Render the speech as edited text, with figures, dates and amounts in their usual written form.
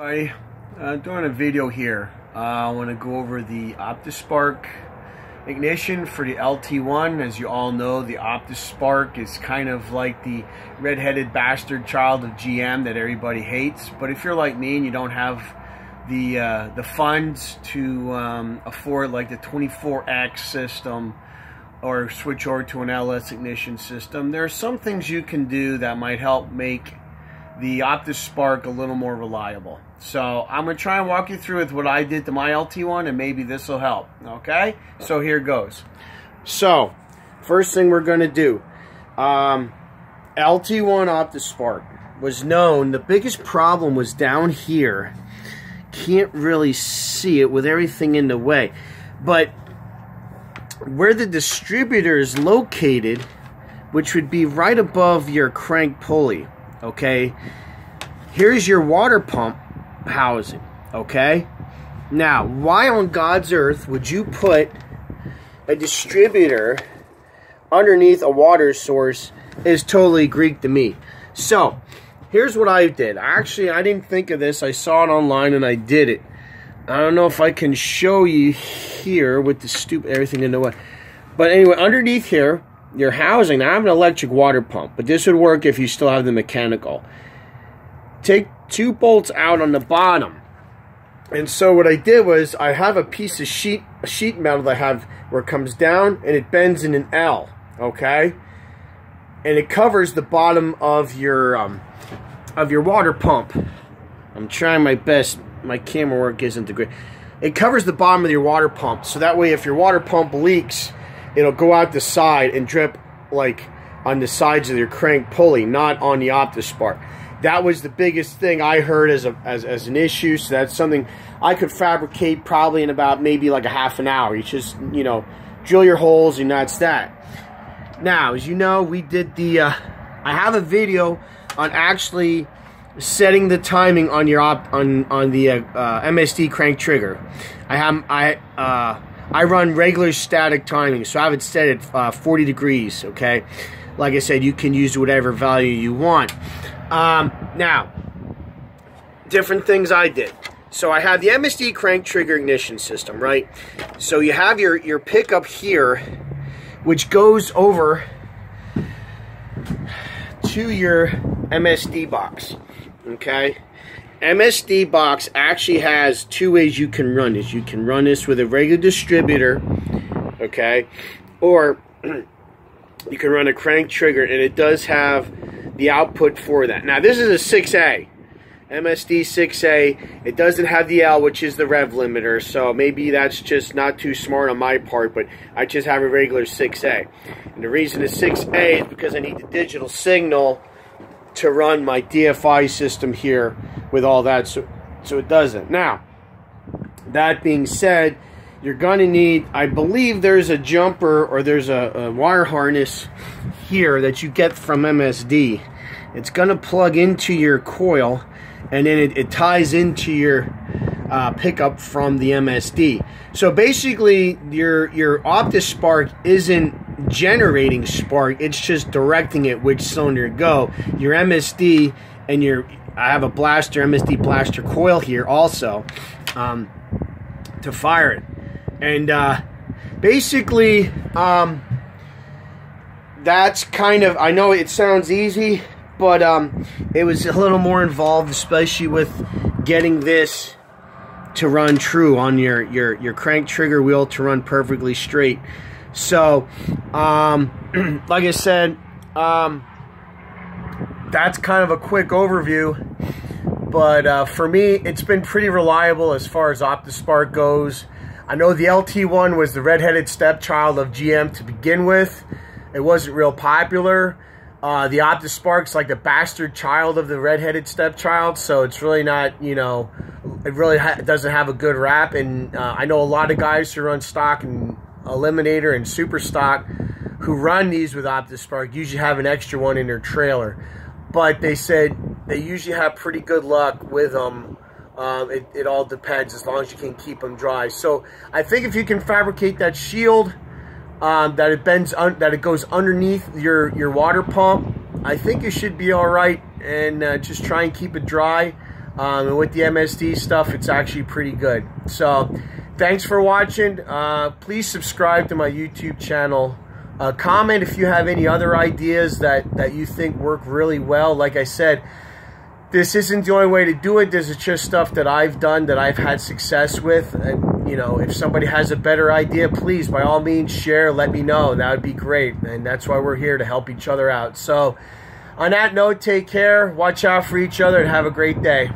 Hi, doing a video here. I want to go over the opti-spark ignition for the LT1. As you all know, the opti-spark is kind of like the red-headed bastard child of GM that everybody hates. But if you're like me and you don't have the funds to afford like the 24X system or switch over to an LS ignition system, there are some things you can do that might help make the opti-spark a little more reliable. So I'm going to try and walk you through with what I did to my LT1, and maybe this will help. Okay, so here goes. So first thing we're going to do, LT1 opti-spark was known, the biggest problem was down here. Can't really see it with everything in the way, but where the distributor is located, which would be right above your crank pulley. Okay, here's your water pump housing. Okay, now why on God's earth would you put a distributor underneath a water source is totally Greek to me. So here's what I did. Actually, I didn't think of this. I saw it online and I did it. I don't know if I can show you here with the stupid everything in the way, but anyway, underneath here, your housing. Now I have an electric water pump, but this would work if you still have the mechanical. Take 2 bolts out on the bottom. And so what I did was I have a piece of sheet metal that I have where it comes down and it bends in an L, okay? And it covers the bottom of your water pump. I'm trying my best. My camera work isn't the great. It covers the bottom of your water pump, so that way if your water pump leaks, it'll go out the side and drip like on the sides of your crank pulley, not on the opti-spark. That was the biggest thing I heard as an issue. So that's something I could fabricate probably in about maybe like a half an hour. You just, you know, drill your holes and that's that. Now, as you know, we did the, I have a video on actually setting the timing on your on the MSD crank trigger. I run regular static timing, so I have it set at 40 degrees, okay? Like I said, you can use whatever value you want. Now, different things I did. So I have the MSD crank trigger ignition system, right? So you have your pickup here, which goes over to your MSD box, okay? MSD box actually has 2 ways you can run this. You can run this with a regular distributor, okay, or you can run a crank trigger, and it does have the output for that. Now this is a 6A, MSD 6A. It doesn't have the L, which is the rev limiter, so maybe that's just not too smart on my part, but I just have a regular 6A. And the reason it's 6A is because I need the digital signal to run my DFI system here with all that, so it doesn't. Now, that being said, you're gonna need, I believe there's a jumper or there's a wire harness here that you get from MSD. It's gonna plug into your coil, and then it ties into your pickup from the MSD. So basically, your opti-spark isn't generating spark, it's just directing it which cylinder to go. Your MSD and I have a blaster, MSD blaster coil here also to fire it. And basically that's kind of, I know it sounds easy, but it was a little more involved, especially with getting this to run true on your crank trigger wheel to run perfectly straight. So like I said, that's kind of a quick overview, but for me it's been pretty reliable as far as opti-spark goes. I know the LT1 was the red-headed stepchild of GM to begin with. It wasn't real popular. The opti-spark's like the bastard child of the red-headed stepchild, so it's really not, you know, it really doesn't have a good rap. And I know a lot of guys who run stock and eliminator and super stock who run these with opti-spark usually have an extra one in their trailer, but they said they usually have pretty good luck with them. It all depends, as long as you can keep them dry. So I think if you can fabricate that shield, that it bends, that it goes underneath your water pump, I think you should be all right. And just try and keep it dry. And with the MSD stuff, it's actually pretty good. So thanks for watching. Please subscribe to my YouTube channel. Comment if you have any other ideas that you think work really well. Like I said, this isn't the only way to do it. This is just stuff that I've done, that I've had success with. And, you know, if somebody has a better idea, please, by all means, share, let me know. That would be great. And that's why we're here, to help each other out. So on that note, take care, watch out for each other, and have a great day.